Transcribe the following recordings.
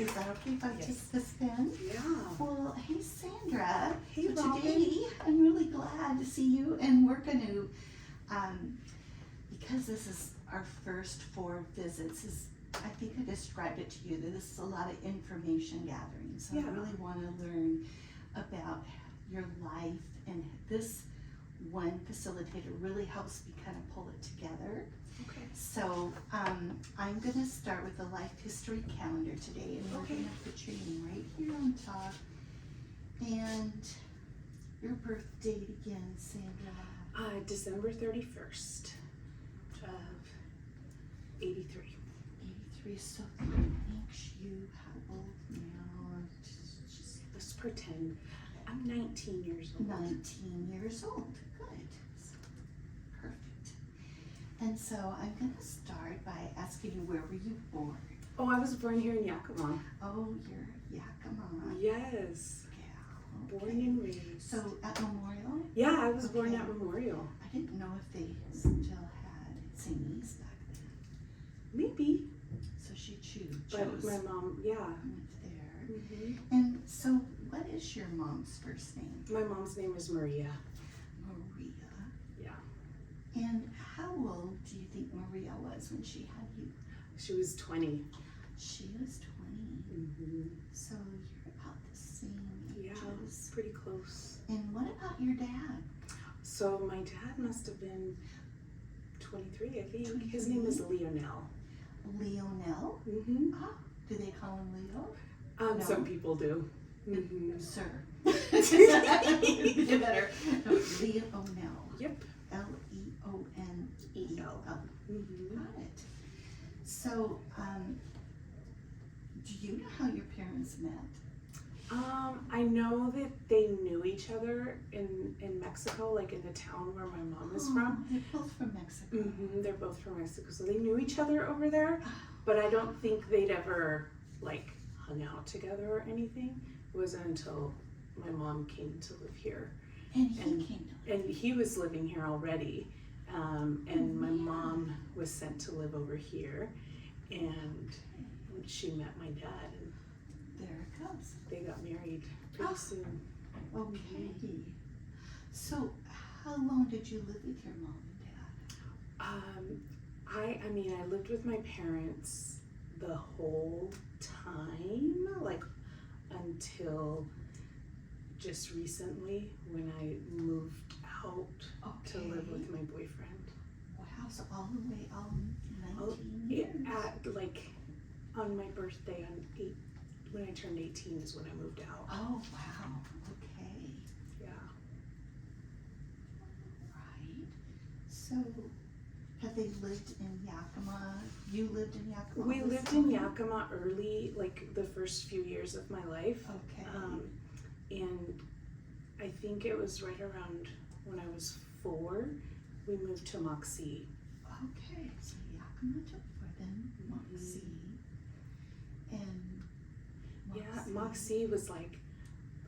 Is that okay if I just suspend? Yeah. Well, hey Sandra. Hey, So Robin. today I'm really glad to see you, and we're going to, because this is our first 4 visits, I think I described it to you that this is a lot of information gathering. So Yeah. I really want to learn about your life, and this one facilitator really helps me kind of pull it together. Okay. So I'm going to start with the life history calendar today, and we're going to put your name right here on top, and your birth date again, Sandra. December 31st of 83. 83. So that makes you how old now? Just let's pretend I'm 19 years old. 19 years old. Good. Perfect. And so I'm going to start by asking you, where were you born? Oh, I was born here in Yakima. Oh, you're Yakima. Yes. Yeah. Born and raised. So at Memorial? Yeah, I was born at Memorial. I didn't know if they still had St. E's back then. Maybe. So she chose. But my mom, yeah. Went there. Mm-hmm. And so what is your mom's first name? My mom's name is Maria. Maria. Yeah. And how old do you think Maria was when she had you? She was 20. She was 20. Mm-hmm. So you're about the same age. Yeah, pretty close. And what about your dad? So my dad must have been 23, I think. 23? His name is Leonel. Lionel? Mm-hmm. Ah, do they call him Leo? No. Some people do. Mm-hmm. Sir. You better. No, Lionel. Yep. Leonel. Mm-hmm. Got it. So, do you know how your parents met? I know that they knew each other in Mexico, like in the town where my mom is from. They're both from Mexico. Mm-hmm. They're both from Mexico, so they knew each other over there. But I don't think they'd ever like hung out together or anything. It wasn't until my mom came to live here. And he came to live. And he was living here already. And my mom was sent to live over here. And she met my dad. And there it goes. they got married pretty soon. Okay. So, how long did you live with your mom and dad? I mean, I lived with my parents the whole time, like until just recently when I moved out to live with my boyfriend. Wow, so all the way, 19 years? Like on my birthday when I turned 18 is when I moved out. Oh, wow. Okay. Yeah. Right. So, have they lived in Yakima? You lived in Yakima? We lived in Yakima early, like the first few years of my life. Okay. And I think it was right around when I was 4, we moved to Moxie. Okay, so Yakima to 4, then Moxie. And Moxie. Yeah, Moxie was like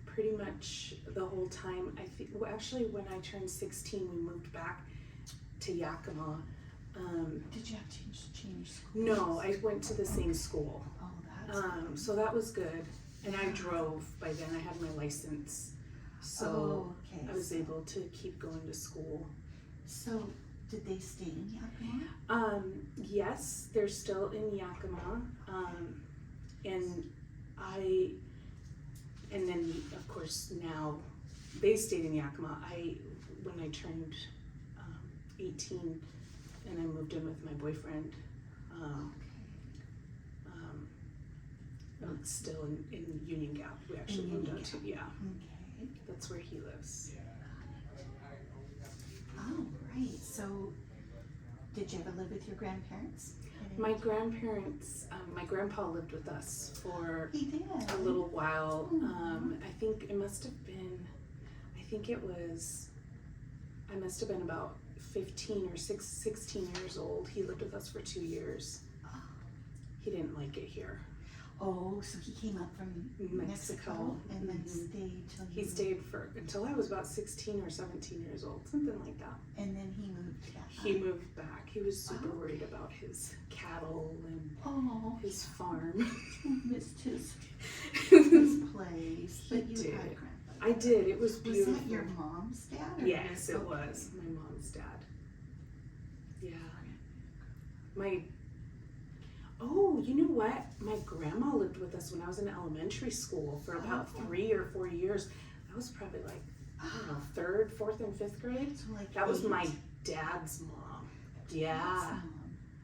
pretty much the whole time. I think, well, actually, when I turned 16, we moved back to Yakima. Did you have to change schools? No, I went to the same school. Oh, that's good. So that was good. And I drove by then. I had my license. So okay. I was able to keep going to school. So, did they stay in Yakima? Yes, they're still in Yakima. And then of course now they stayed in Yakima. When I turned 18 and I moved in with my boyfriend, it's still in Union Gap. We actually moved out to, Okay. That's where he lives. Oh, right. So, did you ever live with your grandparents? My grandparents, my grandpa lived with us for He did. a little while. Mhm. I think it must have been, I must have been about 15 or 16 years old. He lived with us for 2 years. Oh. He didn't like it here. Oh, so he came up from Mexico and then stayed till He stayed until I was about 16 or 17 years old, something like that. And then he moved back. He moved back. He was super worried about his cattle and Oh, his farm. he missed his I did. It was Was beautiful. that your mom's dad? Or Yes, yours? it was my mom's dad. Yeah. You know what? My grandma lived with us when I was in elementary school for about 3 or 4 years. That was probably like, I don't know, 3rd, 4th, and 5th grade. So like That was 8. my dad's mom. Yeah. Dad's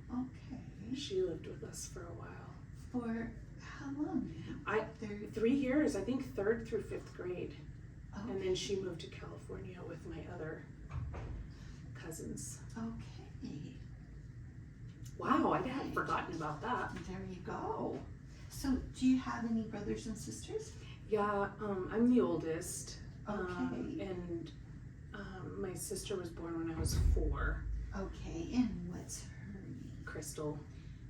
mom. Okay. She lived with us for a while. For how long? There. 3 years, I think 3rd through 5th grade. Okay. And then she moved to California with my other cousins. Okay. Wow, I hadn't forgotten about that. There you go. So, do you have any brothers and sisters? Yeah, I'm the oldest. Okay. And my sister was born when I was 4. Okay, and what's her name? Crystal.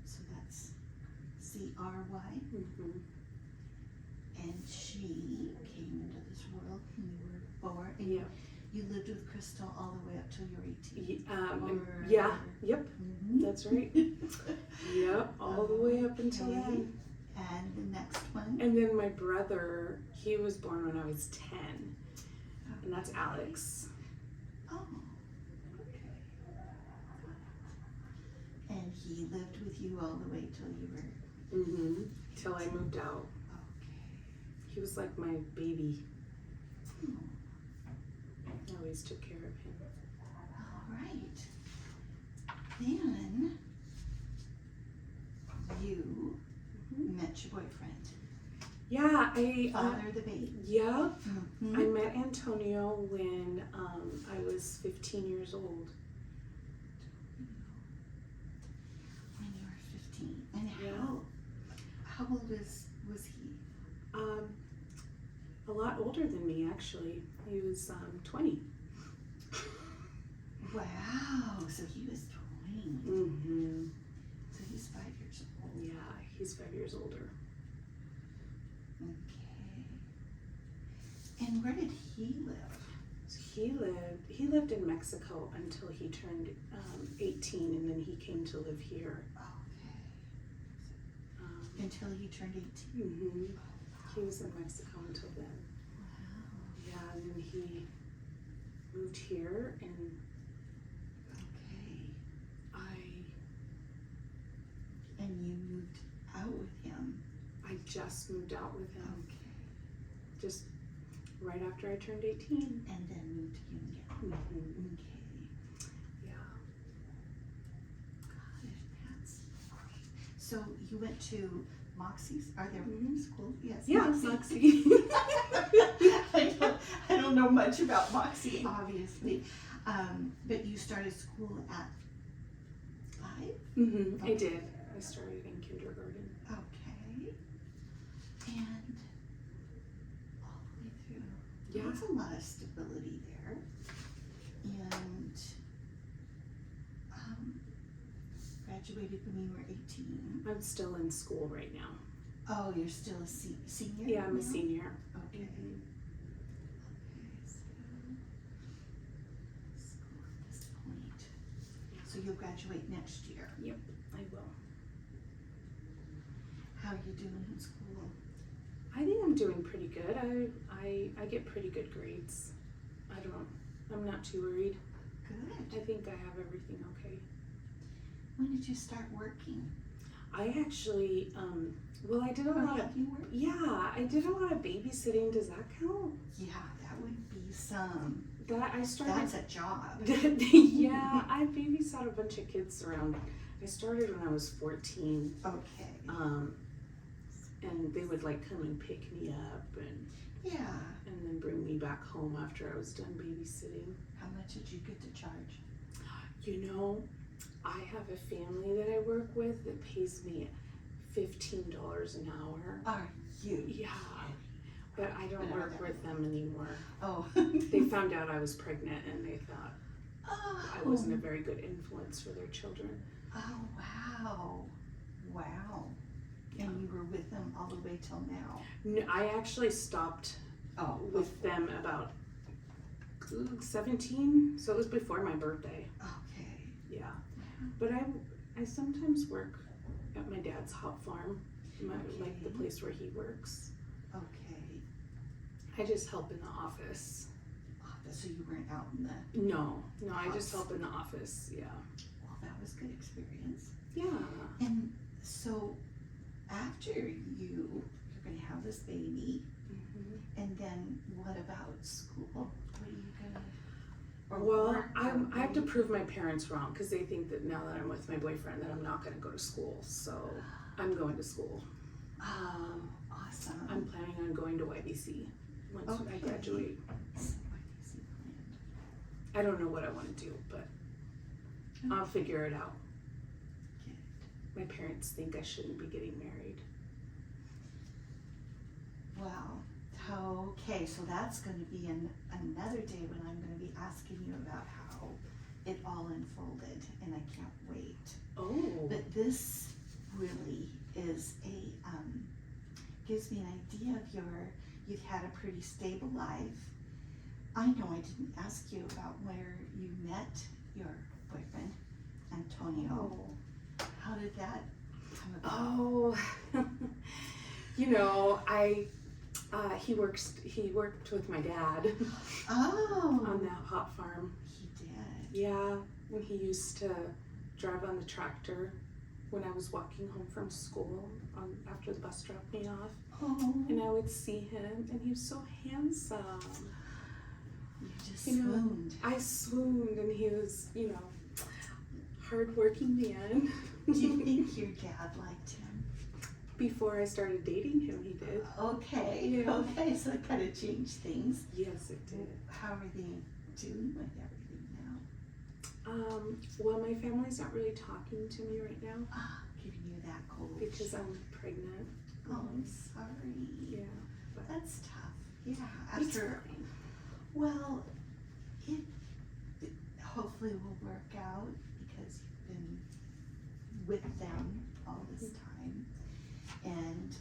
So that's C-R-Y. Mm-hmm. And she came into this world when you were born. And Yeah. you lived with Crystal all the way up till you were 18. Yeah. Yep. Mhm. That's right. Yep. All the way up until Okay. then. And the next one. And then my brother, he was born when I was 10. And that's Alex. Oh. Okay. And he lived with you all the way till you were. Mm-hmm. Till I moved out. Okay. He was like my baby. Oh. I always took care of him. All right. Then you met your boyfriend. Yeah, I Father the baby. yeah. Mhm. I met Antonio when I was 15 years old. When you were 15. And Yeah. how old was he? A lot older than me, actually. He was 20. Wow. So he was 20. Mm-hmm. So he's 5 years old. Yeah, he's 5 years older. Okay. And where did he live? So he lived in Mexico until he turned 18, and then he came to live here. Okay. Um, Until he turned 18. mm-hmm. He was in Mexico until then. Wow. Yeah, and then he moved here, and Okay. I And you moved out with him. just moved out with him Okay. just right after I turned 18. And then moved to Union. Mm-hmm. Okay. Yeah. God, that's great. So you went to Moxie's? Are there Mhm. schools? Yes. Yeah, Moxie. Moxie. I don't know much about Moxie, obviously. But you started school at 5? Mm-hmm. I did. I started in kindergarten. Okay. And all the way through. Yeah. That's a lot of stability there. And graduated when you were 18. I'm still in school right now. Oh, you're still a senior? Yeah, I'm a now? senior. Okay. Mhm. Okay, so school at this point. So you'll graduate next year. I will. How are you doing in school? I think I'm doing pretty good. I get pretty good grades. I'm not too worried. Good. I think I have everything okay. When did you start working? I actually, I did a Or lot of, have you worked? yeah, I did a lot of babysitting. Does that count? Yeah, that would be some. That I started. That's a job. Yeah, I babysat a bunch of kids around. I started when I was 14. Okay. And they would like come and pick me up and Yeah. then bring me back home after I was done babysitting. How much did you get to charge? You know, I have a family that I work with that pays me $15 an hour. Are you? Yeah, but I don't work with them anymore. Oh. They found out I was pregnant and they thought Oh. I wasn't a very good influence for their children. Oh, wow. Wow. And you were with them all the way till now? No, I actually stopped Oh. with them about 17, so it was before my birthday. Okay. Yeah, but I sometimes work at my dad's hop farm, like the place where he works. Okay. I just help in the office. Office, so you weren't out in the, No, I just House. help in the office, yeah. well, that was good experience. Yeah. And so after you're gonna have this baby, Mm-hmm. and then what about school? What are you gonna, or Well, work, or I have to what do prove my parents wrong because they think that now that I'm with my boyfriend that I'm not going to go to school. So I'm going to school. Oh, awesome. I'm planning on going to YBC once I Okay. graduate. So what is he planned? I don't know what I want to do, but I'll figure it out. Good. My parents think I shouldn't be getting married. Well, okay, so that's gonna be another day when I'm gonna be asking you about how it all unfolded, and I can't wait. Oh. But this really is gives me an idea of you've had a pretty stable life. I know I didn't ask you about where you met your boyfriend, Antonio. Oh. How did that come about? Oh. He worked with my dad Oh. on that hot farm. He did. Yeah, when he used to drive on the tractor when I was walking home from school after the bus dropped me off. Oh. And I would see him, and he was so handsome. You just You know, swooned. I swooned, and he was, hard-working man. Do you think your dad liked him? Before I started dating him, he did. Okay, Yeah. okay, so it kind of changed things. Yes, it did. How are they doing with everything now? Well, my family's not really talking to me right now Ah, giving you that cold. because I'm pregnant. Oh, I'm sorry. Yeah, but That's tough. Yeah, it's after, fine. well, it hopefully will work out because you've been with them all this time. And,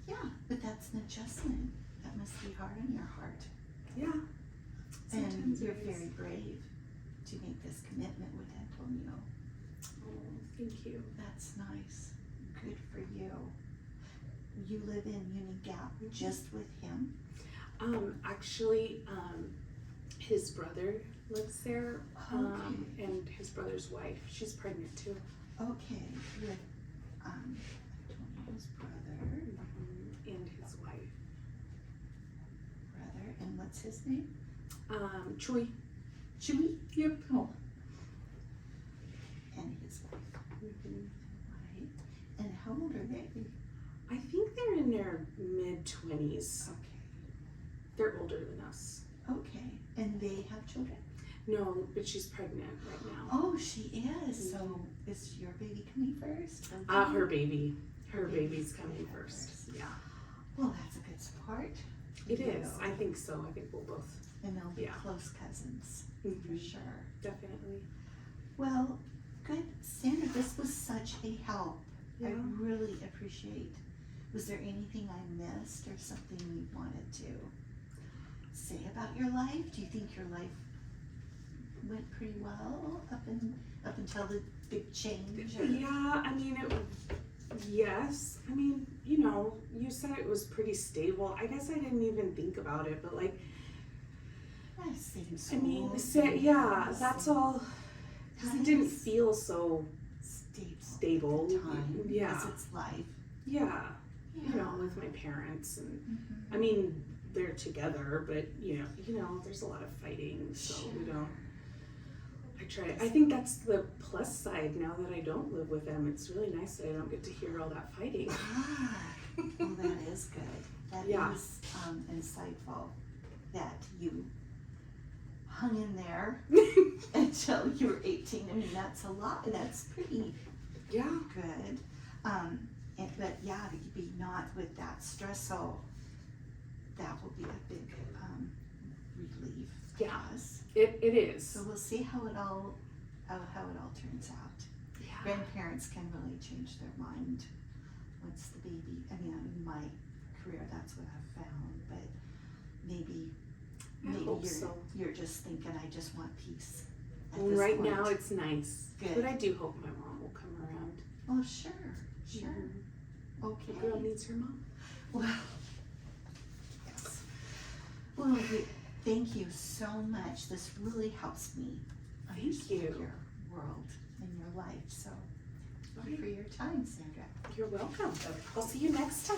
yeah, but that's an adjustment. That must be hard on your heart. Yeah. And Sometimes you're it is. very brave to make this commitment with Antonio. Oh, thank you. That's nice. Good for you. You live in Union Gap just with him? Actually, his brother lives there, Okay. and his brother's wife. She's pregnant too. Okay, with Antonio's brother, And his wife. and what's his name? Choi. Chewy? Yep. Oh. And his wife, right? And how old are they? I think they're in their mid-20s. Okay, They're older than us. okay. And they have children? No, but she's pregnant right now. Oh, she is. So is your baby coming first? Her baby. Her baby's coming first. Yeah. Well, that's a good support. It You is. know. I think so. I think we'll both. And they'll be Yeah. close cousins, for Mhm. sure. Definitely. Well, good. Sandra, this was such a help. I Yeah. really appreciate. Was there anything I missed or something you wanted to say about your life? Do you think your life went pretty well up until the big change? Or? Yeah, I mean, yes. I mean, you said it was pretty stable. I guess I didn't even think about it, but Same I mean, school, yeah, same that's thing. all. Because it didn't feel so stable. At the time, Yeah. because it's life. Yeah. Yeah. With my parents, and Mhm. I mean, they're together, but there's a lot of fighting, so we Sure. don't. I think that's the plus side now that I don't live with them. It's really nice that I don't get to hear all that fighting. Well, that is good. That Yeah. is insightful that you hung in there until you were 18. I mean, that's a lot. That's pretty Yeah. good. But yeah, to be not with that stress, so that will be a big relief for Yeah. us. It is. So we'll see how it all turns out. Yeah. Grandparents can really change their mind once the baby. I mean, in my career, that's what I've found. But maybe hope so. you're just thinking, I just want peace. At Well, this right point. now it's nice. Good. But I do hope my mom will come around. Oh, sure. Mhm. Okay. The girl needs her mom. Well, yes. Thank you so much. This really helps me understand you. your world and your life. So thank you for your time, Sandra. You're welcome. I'll see you next time.